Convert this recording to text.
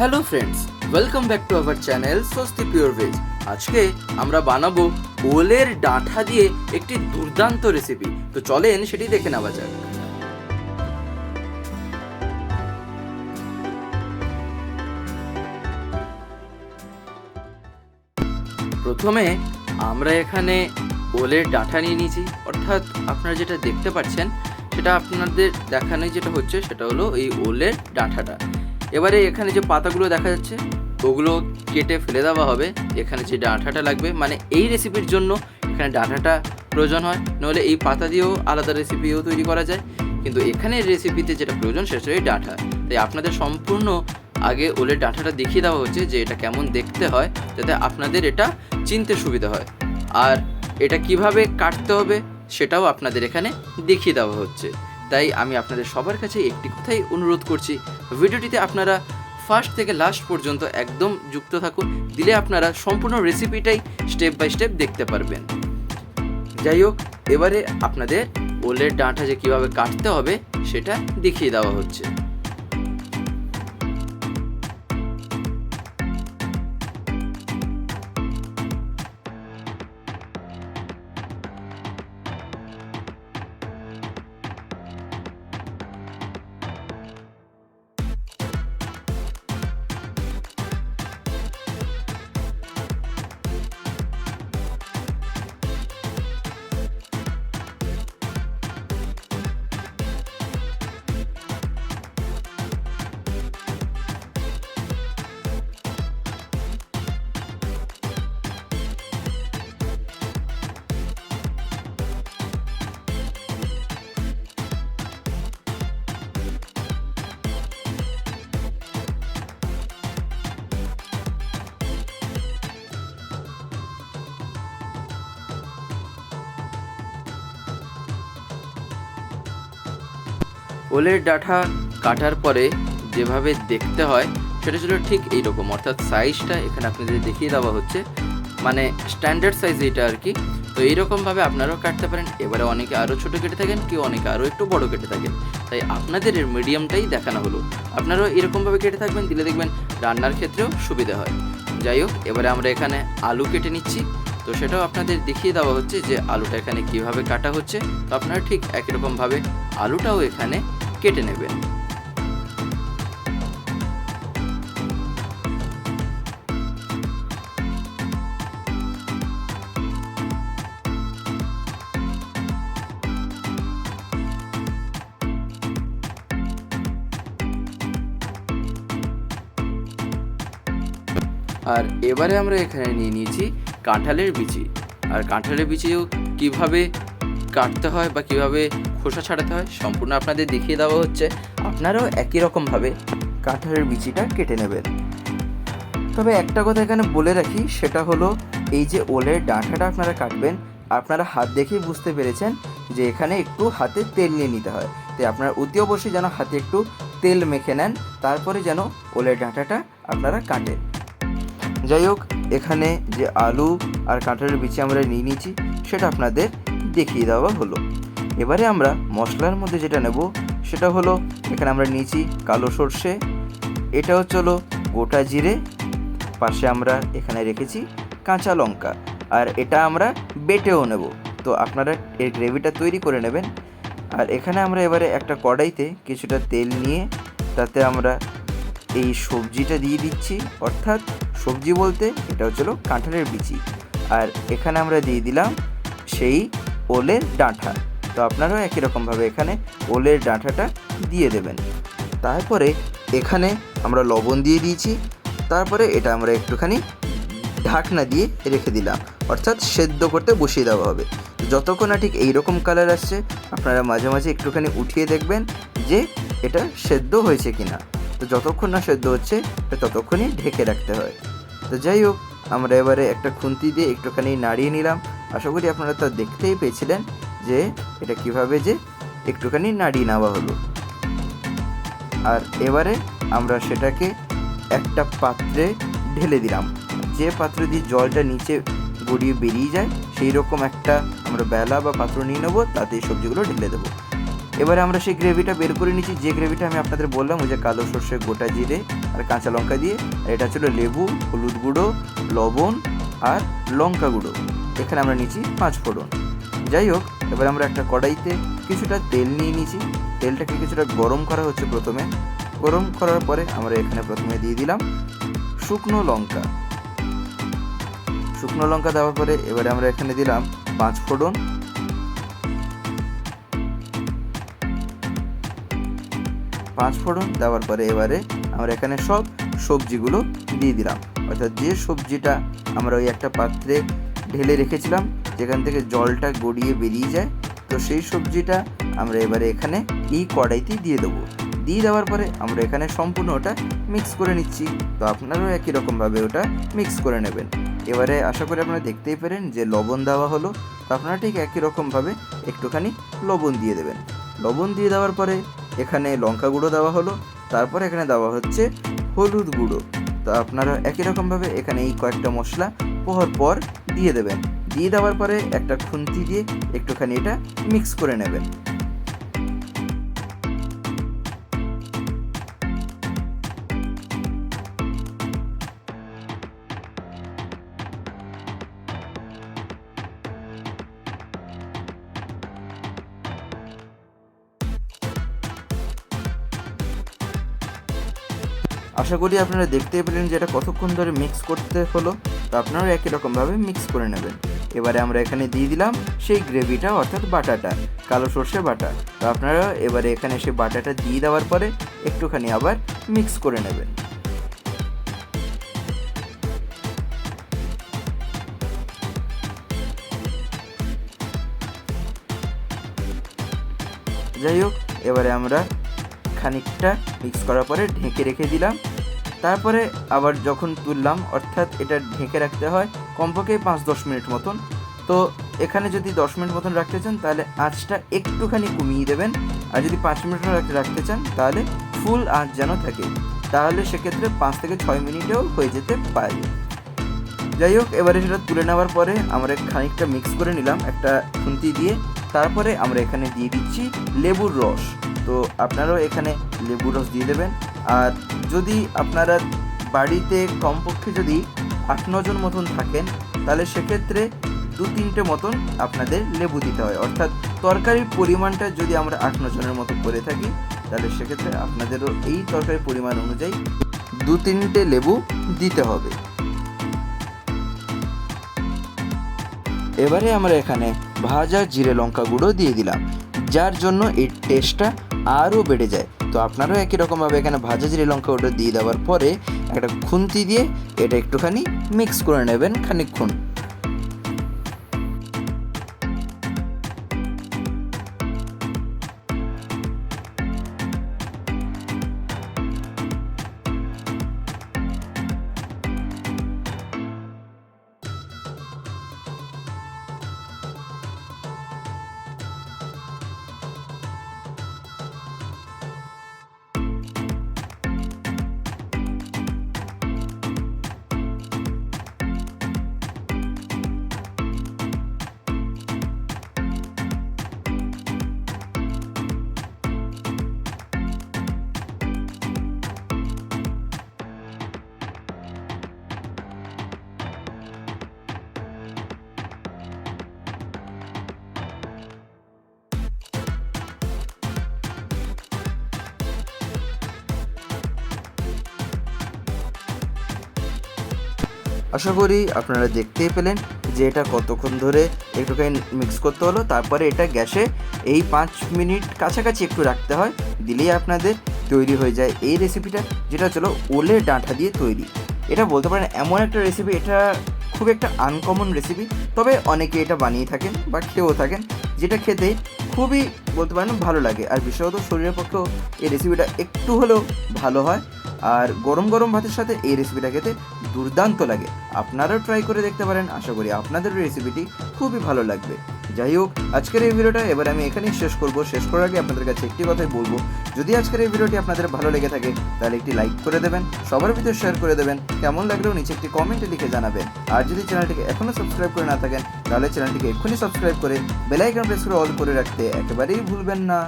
Hello friends, welcome back to our channel স্বস্তি pure veg. আজকে আমরা বানাবো ওলের ডাঁটা দিয়ে একটি দুর্দান্ত রেসিপি। তো চলেন সেটি দেখে নেওয়া যাক। প্রথমে আমরা এখানে ওলের ডাঁটা নিয়ে নিয়েছি, অর্থাৎ আপনারা যেটা দেখতে পাচ্ছেন সেটা আপনাদের দেখানোই যেটা হচ্ছে সেটা হলো এই ওলের ডাঁটাটা। এবারে এখানে যে পাতাগুলো দেখা যাচ্ছে ওগুলো কেটে ফেলে দেওয়া হবে। এখানে যে ডাঁটাটা লাগবে, মানে এই রেসিপির জন্য এখানে ডাঁটাটা প্রয়োজন হয়, নাহলে এই পাতা দিয়েও আলাদা রেসিপিও তৈরি করা যায়, কিন্তু এখানে রেসিপিতে যেটা প্রয়োজন সেটা হচ্ছে ডাঁটা। তাই আপনাদের সম্পূর্ণ আগে ওলের ডাঁটাটা দেখিয়ে দেওয়া হচ্ছে যে এটা কেমন দেখতে হয়, যাতে আপনাদের এটা চিনতে সুবিধা হয়। আর এটা কিভাবে কাটতে হবে সেটাও আপনাদের এখানে দেখিয়ে দেওয়া হচ্ছে। তাই আমি আপনাদের সবার কাছে একটি কথাই অনুরোধ করছি, ভিডিওটিতে আপনারা ফার্স্ট থেকে লাস্ট পর্যন্ত একদম যুক্ত থাকুন, দিলে আপনারা সম্পূর্ণ রেসিপিটাই স্টেপ বাই স্টেপ দেখতে পারবেন। যাই হোক, এবারে আপনাদের ওলের ডাঁটা যে কীভাবে কাটতে হবে সেটা দেখিয়ে দেওয়া হচ্ছে। ওলের ডাঁটা কাটার পরে যেভাবে দেখতে হয় সেটা ছিল ঠিক এইরকম, অর্থাৎ সাইজটা এখানে আপনাদের দেখিয়ে দেওয়া হচ্ছে, মানে স্ট্যান্ডার্ড সাইজ এটা আর কি। তো এইরকমভাবে আপনারাও কাটতে পারেন। এবারে অনেকে আরও ছোটো কেটে থাকেন, কেউ অনেকে আরও একটু বড় কেটে থাকেন, তাই আপনাদের এর মিডিয়ামটাই দেখানো হলো। আপনারাও এরকমভাবে কেটে থাকবেন, দিলে দেখবেন রান্নার ক্ষেত্রেও সুবিধা হয়। যাই হোক, এবারে আমরা এখানে আলু কেটে নিচ্ছি। তো সেটাও আপনাদের দেখিয়ে দেওয়া হচ্ছে যে আলুটা এখানে কীভাবে কাটা হচ্ছে। তো আপনারা ঠিক একই রকমভাবে আলুটাও এখানে কেটে নেবেন। আর এবারে আমরা এখানে নিয়ে নিয়েছি কাঁঠালের বিচি। আর কাঁঠালের বিচিও কিভাবে কাটতে হয় বা কিভাবে খোসা ছাড়াতে হয় সম্পূর্ণ আপনাদের দেখিয়ে দেওয়া হচ্ছে। আপনারাও একই রকমভাবে কাঁঠালের বিচিটা কেটে নেবেন। তবে একটা কথা এখানে বলে রাখি, সেটা হলো এই যে ওলের ডাঁটাটা আপনারা কাটবেন, আপনারা হাত দেখেই বুঝতে পেরেছেন যে এখানে একটু হাতে তেল নিয়ে নিতে হয়। তাই আপনারা অতি অবশ্যই যেন হাতে একটু তেল মেখে নেন, তারপরে যেন ওলের ডাঁটাটা আপনারা কাটেন। যাই হোক, এখানে যে আলু আর কাঁঠালের বিচি আমরা নিয়ে নিয়েছি সেটা আপনাদের দেখিয়ে দেওয়া হলো। এবারে আমরা মশলার মধ্যে যেটা নেব সেটা হলো, এখানে আমরা নিয়েছি কালো সর্ষে, এটা হচ্ছে হলো গোটা জিরে, পাশে আমরা এখানে রেখেছি কাঁচা লঙ্কা, আর এটা আমরা বেটেও নেব। তো আপনারা এর গ্রেভিটা তৈরি করে নেবেন। আর এখানে আমরা এবারে একটা কড়াইতে কিছুটা তেল নিয়ে তাতে আমরা এই সবজিটা দিয়ে দিচ্ছি, অর্থাৎ সবজি বলতে এটা হচ্ছিল কাঁঠালের বিচি। আর এখানে আমরা দিয়ে দিলাম সেই ওলের ডাঁটা। তো আপনারাও একই রকমভাবে এখানে ওলের ডাঁটাটা দিয়ে দেবেন। তারপরে এখানে আমরা লবণ দিয়ে দিয়েছি। তারপরে এটা আমরা একটুখানি ঢাকনা দিয়ে রেখে দিলাম, অর্থাৎ সেদ্ধ করতে বসিয়ে দেওয়া হবে। যতক্ষণ না ঠিক এইরকম কালার আসছে আপনারা মাঝে মাঝে একটুখানি উঠিয়ে দেখবেন যে এটা সেদ্ধ হয়েছে কিনা। তো যতক্ষণ না সেদ্ধ হচ্ছে ততক্ষণই ঢেকে রাখতে হয়। তো যাই হোক, আমরা এবারে একটা খুন্তি দিয়ে একটুখানি নাড়িয়ে নিলাম। আশা করি আপনারা তা দেখতেই পেয়েছিলেন যে এটা কিভাবে যে একটুখানি নাড়িয়ে নেওয়া হলো। আর এবারে আমরা সেটাকে একটা পাত্রে ঢেলে দিলাম। যে পাত্র দিয়ে জলটা নিচে গড়িয়ে বেরিয়ে যায় সেই রকম একটা আমরা বেলা বা পাত্র নিয়ে নেবো, তাতে সবজিগুলো ঢেলে দেবো। এবারে আমরা সেই গ্রেভিটা বের করে নিচ্ছি, যে গ্রেভিটা আমি আপনাদের বললাম ওই যে কালো সর্ষে, গোটা জিরে আর কাঁচা লঙ্কা দিয়ে। আর এটা ছিল লেবু, হলুদ গুঁড়ো, লবণ আর লঙ্কা গুঁড়ো। এখানে আমরা নিচ্ছি 5 ফোড়ন। যাই হোক, এবার আমরা একটা কড়াইতে কিছুটা তেল নিয়ে নিয়েছি। তেলটাকে কিছুটা গরম করা হচ্ছে। প্রথমে গরম করার পরে আমরা এখানে প্রথমে দিয়ে দিলাম শুকনো লঙ্কা। শুকনো লঙ্কা দেওয়ার পরে এবারে আমরা এখানে দিলাম 5 ফোড়ন। 5 ফোড়ন দেওয়ার পরে এবারে আমরা এখানে সব সবজিগুলো দিয়ে দিলাম। অর্থাৎ যে সবজিটা আমরা ওই একটা পাত্রে ঢেলে রেখেছিলাম যেখান থেকে জলটা গড়িয়ে বেরিয়ে যায়, তো সেই সবজিটা আমরা এবারে এখানে এই কড়াইতে দিয়ে দেবো। দিয়ে দেওয়ার পরে আমরা এখানে সম্পূর্ণ ওটা মিক্স করে নিচ্ছি। তো আপনারাও একই রকমভাবে ওটা মিক্স করে নেবেন। এবারে আশা করি আপনারা দেখতেই পারেন যে লবণ দেওয়া হলো। তো আপনারা ঠিক একই রকমভাবে একটুখানি লবণ দিয়ে দেবেন। লবণ দিয়ে দেওয়ার পরে এখানে লঙ্কা গুঁড়ো দেওয়া হলো। তারপরে এখানে দেওয়া হচ্ছে হলুদ গুঁড়ো। তো আপনারা একই রকমভাবে এখানে এই কয়েকটা মশলা পর দিয়ে দেবেন। দিয়ে দেওয়ার পরে একটা খুন্তি দিয়ে একটুখানি এটা মিক্স করে নেবেন। আশা করি আপনারা দেখতেই পেলেন যে এটা কতক্ষণ ধরে মিক্স করতে হলো। তো আপনারাও একই রকমভাবে মিক্স করে নেবেন। এবারে আমরা এখানে দিয়ে দিলাম সেই গ্রেভিটা, অর্থাৎ বাটাটা, কালো সর্ষে বাটা। তো আপনারা এবারে এখানে সেই বাটাটা দিয়ে দেওয়ার পরে একটুখানি আবার মিক্স করে নেবেন। যাই হোক, এবারে আমরা খানিকটা মিক্স করার পরে ঢেকে রেখে দিলাম। তারপরে আবার যখন তুললাম, অর্থাৎ এটা ঢেকে রাখতে হয় কমপক্ষে 5-10 মিনিট মতন। তো এখানে যদি 10 মিনিট মতন রাখতে চান তাহলে আঁচটা একটুখানি কমিয়ে দেবেন। আর যদি 5 মিনিট রাখতে চান তাহলে ফুল আঁচ যেন থাকে, তাহলে সেক্ষেত্রে 5 থেকে 6 মিনিটেও হয়ে যেতে পারে। যাই হোক, এবারে সেটা তুলে নেওয়ার পরে আমরা খানিকটা মিক্স করে নিলাম একটা খুন্তি দিয়ে। তারপরে আমরা এখানে দিয়ে দিচ্ছি লেবুর রস। তো আপনারাও এখানে লেবুর রস দিয়ে দেবেন। আর যদি আপনারা বাড়িতে কমপক্ষে যদি 8-9 জন মতন থাকেন তাহলে সেক্ষেত্রে 2-3টে মতন আপনাদের লেবু দিতে হয়। অর্থাৎ তরকারির পরিমাণটা যদি আমরা 8-9 জনের মতো করে থাকি তাহলে সেক্ষেত্রে আপনাদেরও এই তরকারির পরিমাণ অনুযায়ী 2-3টে লেবু দিতে হবে। এবারে আমরা এখানে ভাজা জিরে লঙ্কা গুঁড়ো দিয়ে দিলাম, যার জন্য এর টেস্টটা আরও বেড়ে যায়। তো আপনারাও একই রকমভাবে এখানে ভাজা জিরে লঙ্কা গুঁড়ো দিয়ে দেওয়ার পরে একটা খুন্তি দিয়ে এটা একটুখানি মিক্স করে নেবেন খানিকক্ষণ। আশা করি আপনারা দেখতেই পেলেন যে এটা কতক্ষণ ধরে একটুখানি মিক্স করতে হলো। তারপরে এটা গ্যাসে এই 5 মিনিট কাছাকাছি একটু রাখতে হয়, দিলেই আপনাদের তৈরি হয়ে যায় এই রেসিপিটা, যেটা হলো ওলের ডাঁটা দিয়ে তৈরি। এটা বলতে পারেন এমন একটা রেসিপি, এটা খুব একটা আনকমন রেসিপি, তবে অনেকে এটা বানিয়ে থাকেন বা খেয়েও থাকেন, যেটা খেতে খুবই বলতে পারেন ভালো লাগে। আর বিশেষত শরীরের পক্ষেও এই রেসিপিটা একটু হলেও ভালো হয়। আর গরম গরম ভাতের সাথে এই রেসিপিটা খেতে দুর্দান্ত লাগে। আপনারাও ট্রাই করে দেখতে পারেন, আশা করি আপনাদের রেসিপিটি খুবই ভালো লাগবে। যাই হোক, আজকের এই ভিডিওটা এবার আমি এখানেই শেষ করব। শেষ করার আগে আপনাদের কাছে একটি কথাই বলবো, যদি আজকের এই ভিডিওটি আপনাদের ভালো লেগে থাকে তাহলে একটি লাইক করে দেবেন, সবার ভিতরে শেয়ার করে দেবেন, কেমন লাগলেও নিচে একটি কমেন্টে লিখে জানাবেন। আর যদি চ্যানেলটিকে এখনও সাবস্ক্রাইব করে না থাকেন তাহলে চ্যানেলটিকে এক্ষুনি সাবস্ক্রাইব করে বেল আইকন প্রেস করে অল করে রাখতে একেবারেই ভুলবেন না।